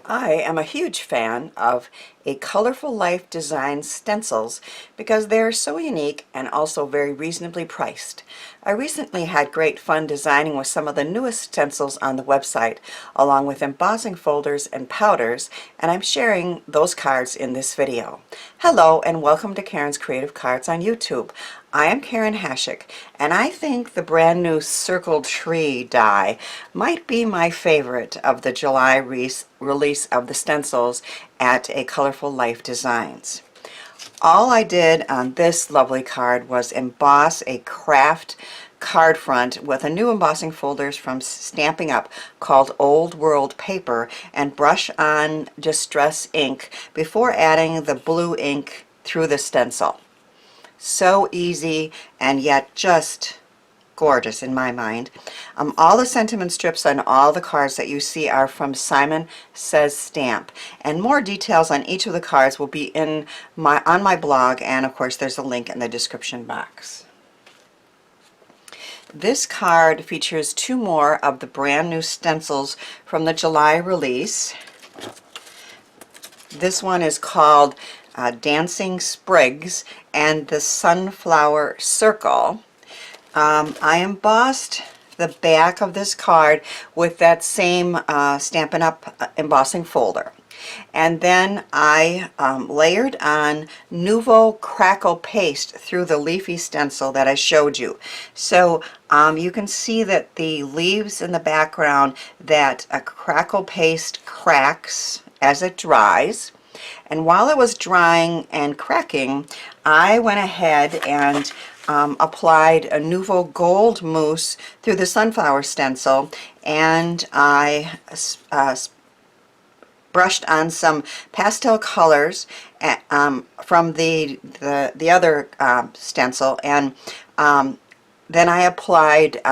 I am a huge fan of a Colorful Life Design stencils because they're so unique and also very reasonably priced. I recently had great fun designing with some of the newest stencils on the website, along with embossing folders and powders, and I'm sharing those cards in this video. Hello and welcome to Karen's Creative Cards on YouTube. I am Karen Hashik, and I think the brand new Circle Tree die might be my favorite of the July release of the stencils at A Colorful Life Designs. All I did on this lovely card was emboss a craft card front with a new embossing folders from Stampin' Up called Old World Paper and brush on Distress ink before adding the blue ink through the stencil. So easy and yet just gorgeous in my mind. All the sentiment strips on all the cards that you see are from Simon Says Stamp, and more details on each of the cards will be on my blog, and of course there's a link in the description box. This card features two more of the brand new stencils from the July release. This one is called Dancing Sprigs and the Sunflower Circle. I embossed the back of this card with that same Stampin' Up embossing folder. And then I layered on Nuvo Crackle paste through the leafy stencil that I showed you. So you can see that the leaves in the background, that a Crackle paste cracks as it dries. And while it was drying and cracking, I went ahead and applied a Nuvo Gold Mousse through the sunflower stencil, and I brushed on some pastel colors from the other stencil, and then I applied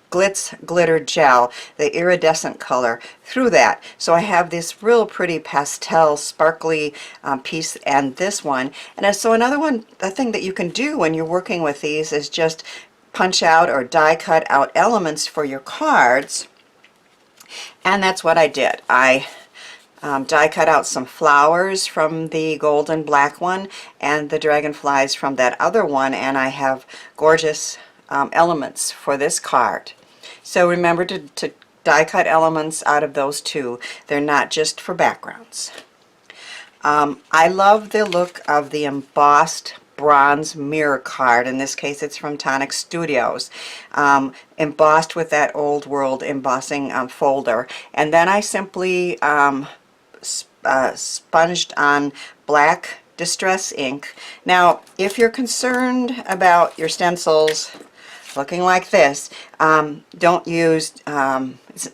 Glitz Glitter Gel, the iridescent color, through that. So I have this real pretty pastel sparkly piece and this one. And so another one, the thing that you can do when you're working with these is just punch out or die cut out elements for your cards. And that's what I did. I die cut out some flowers from the gold and black one and the dragonflies from that other one, and I have gorgeous elements for this card. So remember to die cut elements out of those two. They're not just for backgrounds. I love the look of the embossed bronze mirror card. In this case it's from Tonic Studios, embossed with that old world embossing folder, and then I simply sponged on black Distress ink. Now if you're concerned about your stencils looking like this, don't use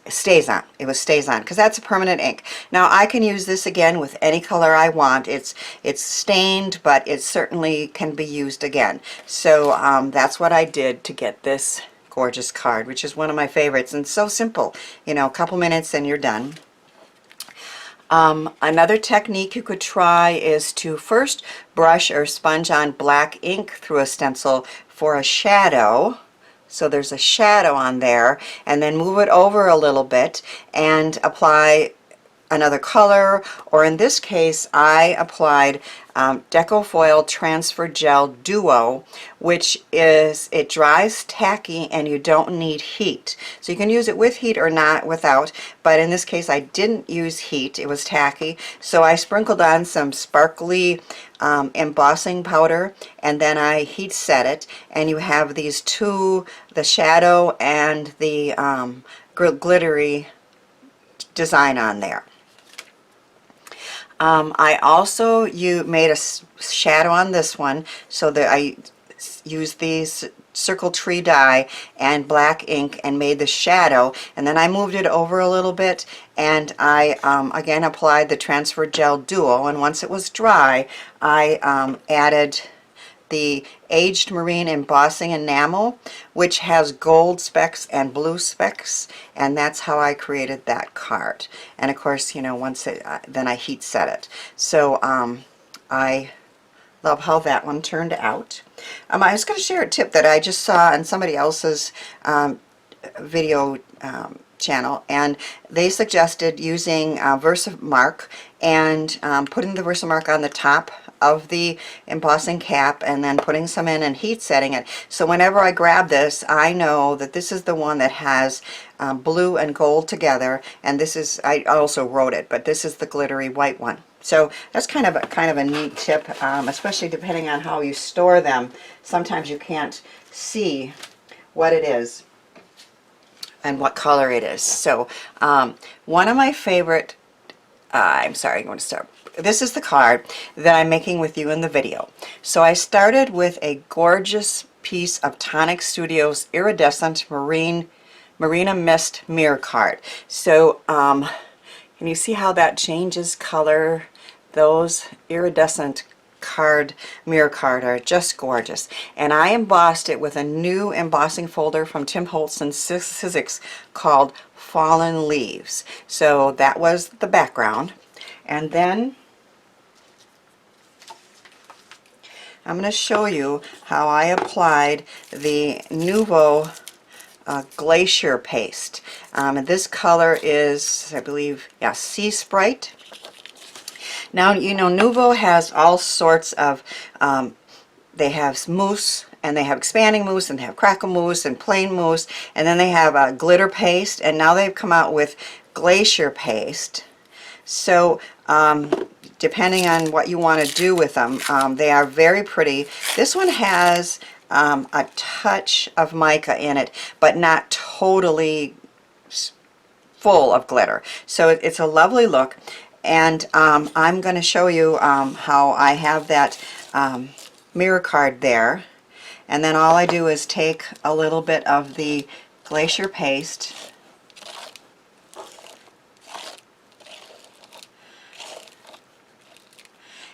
Stays On. It was Stays On because that's a permanent ink. Now I can use this again with any color I want. It's stained, but it certainly can be used again. So that's what I did to get this gorgeous card, which is one of my favorites, and so simple. You know, a couple minutes and you're done. Another technique you could try is to first brush or sponge on black ink through a stencil for a shadow. So there's a shadow on there, and then move it over a little bit and apply another color, or in this case I applied Deco Foil Transfer Gel Duo, which is, it dries tacky and you don't need heat. So you can use it with heat or not without, but in this case I didn't use heat, it was tacky, so I sprinkled on some sparkly embossing powder, and then I heat set it, and you have these two, the shadow and the glittery design on there. I also made a shadow on this one, so that I used these Circle Tree die and black ink and made the shadow, and then I moved it over a little bit, and I again applied the Transfer Gel Duo, and once it was dry I added the Aged Marine Embossing Enamel, which has gold specks and blue specks, and that's how I created that card. And of course, you know, once then I heat set it. So I love how that one turned out. I was going to share a tip that I just saw on somebody else's video channel, and they suggested using VersaMark and putting the VersaMark on the top of the embossing cap and then putting some in and heat setting it. So whenever I grab this, I know that this is the one that has blue and gold together, and this is, I also wrote it, but this is the glittery white one. So that's kind of a neat tip, especially depending on how you store them. Sometimes you can't see what it is and what color it is. So one of my favorite, I'm sorry, I'm going to start. This is the card that I'm making with you in the video. So I started with a gorgeous piece of Tonic Studios Iridescent Marina Mist mirror card. So can you see how that changes color? Those iridescent mirror card are just gorgeous. And I embossed it with a new embossing folder from Tim Holtz and Sizzix called Fallen Leaves. So that was the background. And then I'm going to show you how I applied the Nuvo Glacier paste. And this color is, I believe, yeah, Sea Sprite. Now, you know, Nuvo has all sorts of, they have mousse, and they have expanding mousse, and they have crackle mousse, and plain mousse, and then they have a glitter paste, and now they've come out with Glacier paste. So, depending on what you want to do with them, they are very pretty. This one has a touch of mica in it, but not totally full of glitter. So it's a lovely look, and I'm going to show you how I have that mirror card there, and then all I do is take a little bit of the Glacier paste .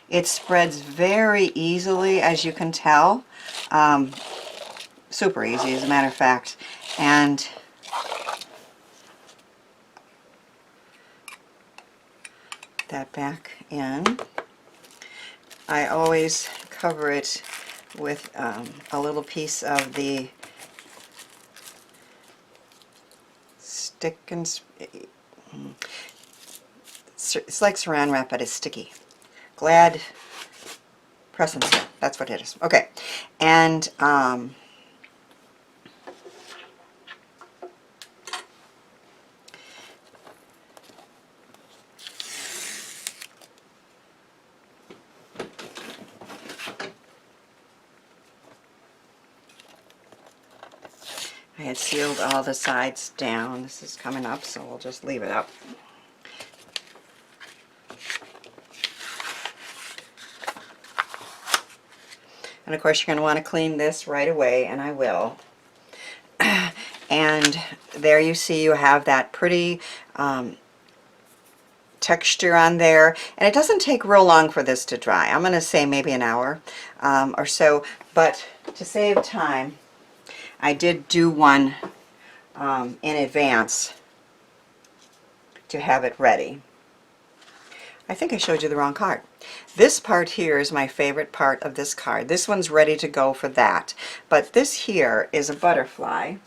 It spreads very easily, as you can tell. Super easy, as a matter of fact. And that back in. I always cover it with a little piece of the stick and... It's like saran wrap, but it's sticky. Glad press and seal. That's what it is. Okay, and I had sealed all the sides down. This is coming up, so we'll just leave it up. And of course you're going to want to clean this right away, and I will. And there you see you have that pretty texture on there. And it doesn't take real long for this to dry. I'm going to say maybe an hour or so. But to save time, I did do one in advance to have it ready. I think I showed you the wrong card. This part here is my favorite part of this card. This one's ready to go for that. But this here is a butterfly.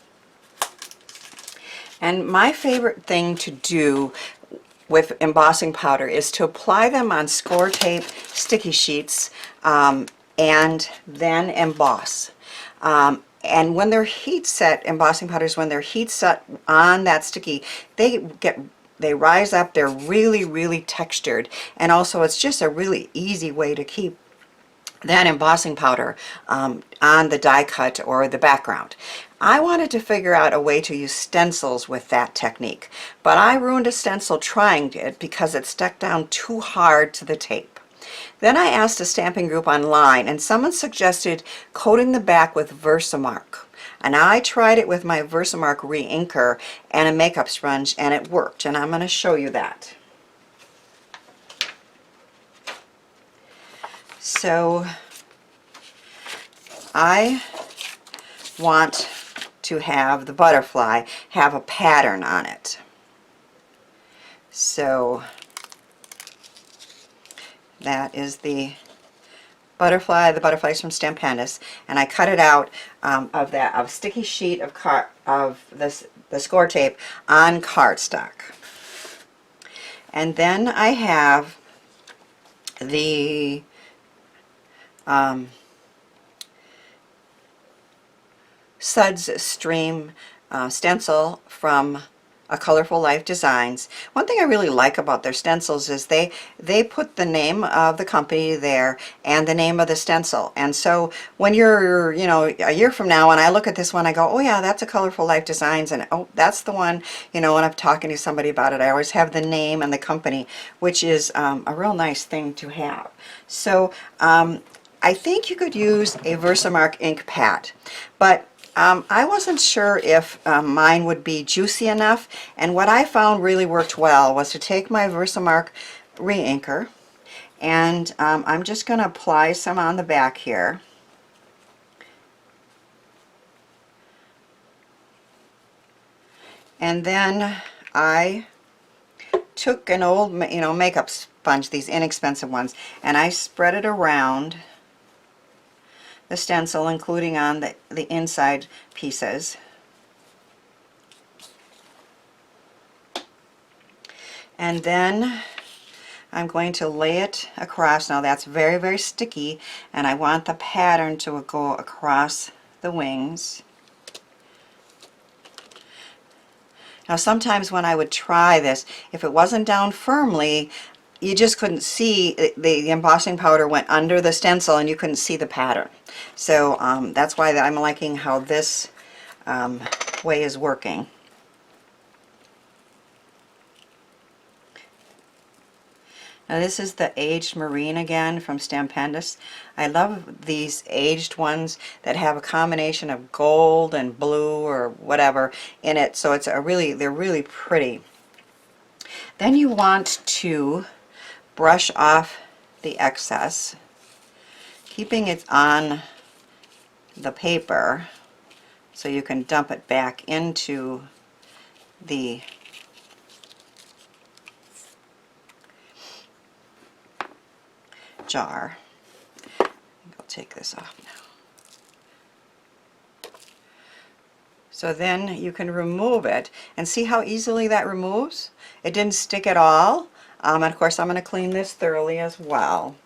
And my favorite thing to do with embossing powder is to apply them on ScorTape sticky sheets and then emboss. And when they're heat set, embossing powders, when they're heat set on that sticky, they rise up, they're really, really textured, and also it's just a really easy way to keep that embossing powder on the die cut or the background. I wanted to figure out a way to use stencils with that technique, but I ruined a stencil trying it because it stuck down too hard to the tape. Then I asked a stamping group online, and someone suggested coating the back with VersaMark. And I tried it with my VersaMark re-inker and a makeup sponge, and it worked, and I'm going to show you that. So I want to have the butterfly have a pattern on it. So that is the butterfly, the butterflies from Stampendous, and I cut it out of a sticky sheet of the ScorTape on cardstock. And then I have the Suds Stream stencil from A Colorful Life Designs. One thing I really like about their stencils is they put the name of the company there and the name of the stencil. And so when you're, you know, a year from now and I look at this one, I go, oh yeah, that's A Colorful Life Designs, and oh, that's the one, you know, when I'm talking to somebody about it, I always have the name and the company, which is a real nice thing to have. So I think you could use a VersaMark ink pad, but I wasn't sure if mine would be juicy enough, and what I found really worked well was to take my VersaMark re-inker, and I'm just going to apply some on the back here. And then I took an old, you know, makeup sponge, these inexpensive ones, and I spread it around the stencil, including on the inside pieces. And then I'm going to lay it across. Now that's very, very sticky, and I want the pattern to go across the wings. Now sometimes when I would try this, if it wasn't down firmly, you just couldn't see, the embossing powder went under the stencil and you couldn't see the pattern. So that's why I'm liking how this way is working. Now this is the aged marine again from Stampendous. I love these aged ones that have a combination of gold and blue or whatever in it, so it's they're really pretty. Then you want to brush off the excess, keeping it on the paper so you can dump it back into the jar. I think I'll take this off now. So then you can remove it and see how easily that removes. It didn't stick at all. And of course I'm going to clean this thoroughly as well.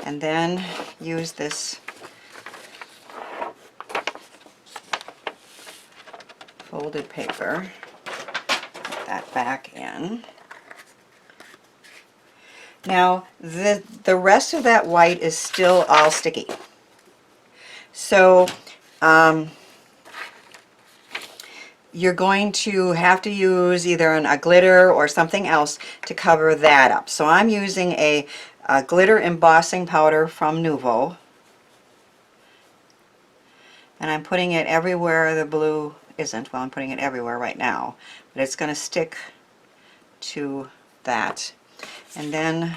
And then use this folded paper, put that back in. Now the rest of that white is still all sticky. So you're going to have to use either a glitter or something else to cover that up. So I'm using a glitter embossing powder from Nuvo, and I'm putting it everywhere the blue isn't. Well, I'm putting it everywhere right now, but it's going to stick to that. And then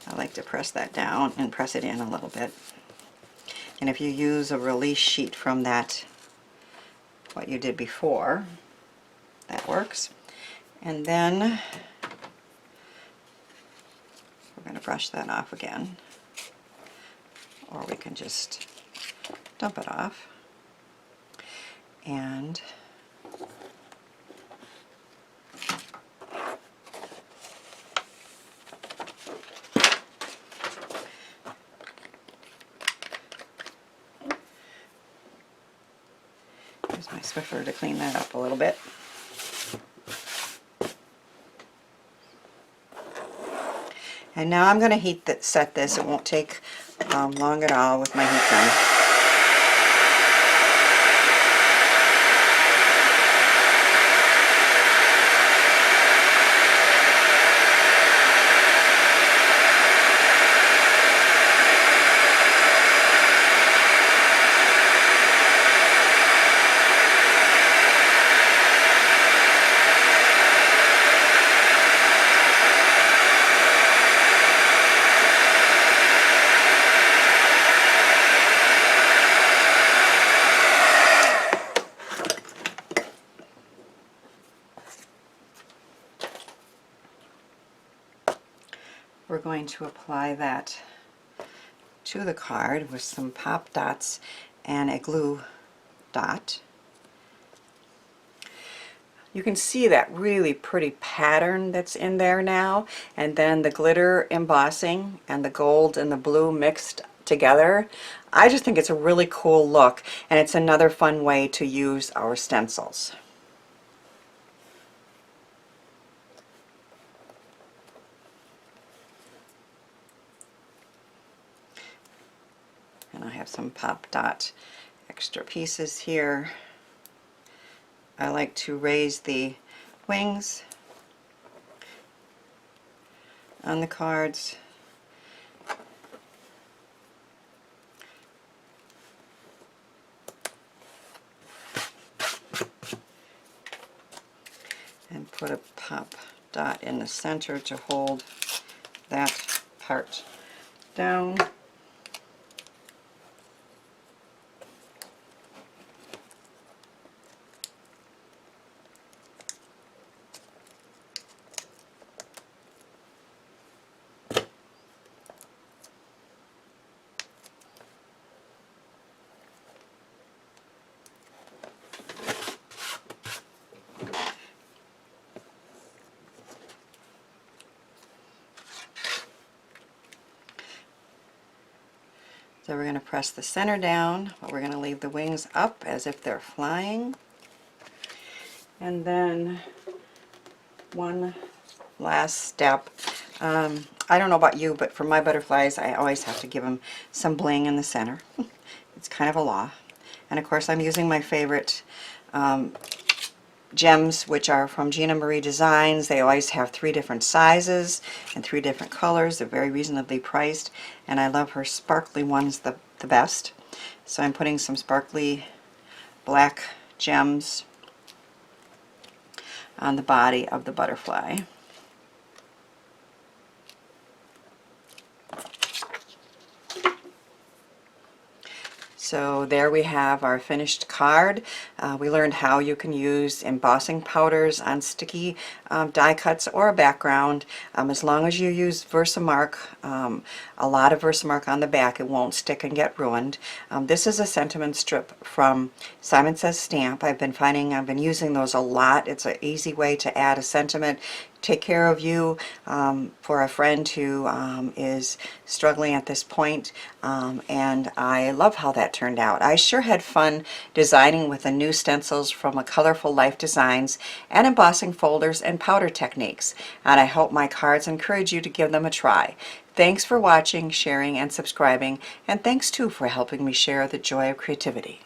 I like to press that down and press it in a little bit. And if you use a release sheet from that, what you did before, that works. And then we're going to brush that off again, or we can just dump it off. And use my Swiffer to clean that up a little bit. And now I'm going to set this. It won't take long at all with my heat gun. We're going to apply that to the card with some pop dots and a glue dot. You can see that really pretty pattern that's in there now, and then the glitter embossing and the gold and the blue mixed together. I just think it's a really cool look, and it's another fun way to use our stencils. And I have some pop dot extra pieces here. I like to raise the wings on the cards. And put a pop dot in the center to hold that part down. So we're going to press the center down, but we're going to leave the wings up as if they're flying. And then one last step. I don't know about you, but for my butterflies, I always have to give them some bling in the center. It's kind of a law. And of course, I'm using my favorite gems, which are from Gina Marie Designs. They always have 3 different sizes and 3 different colors. They're very reasonably priced, and I love her sparkly ones the best. So I'm putting some sparkly black gems on the body of the butterfly. So there we have our finished card. We learned how you can use embossing powders on sticky die cuts or a background. As long as you use VersaMark, a lot of VersaMark on the back, it won't stick and get ruined. This is a sentiment strip from Simon Says Stamp. I've been using those a lot. It's an easy way to add a sentiment, take care of you, for a friend who is struggling at this point, and I love how that turned out. I sure had fun designing with the new stencils from a Colorful Life Designs and embossing folders and powder techniques, and I hope my cards encourage you to give them a try. Thanks for watching, sharing, and subscribing, and thanks too for helping me share the joy of creativity.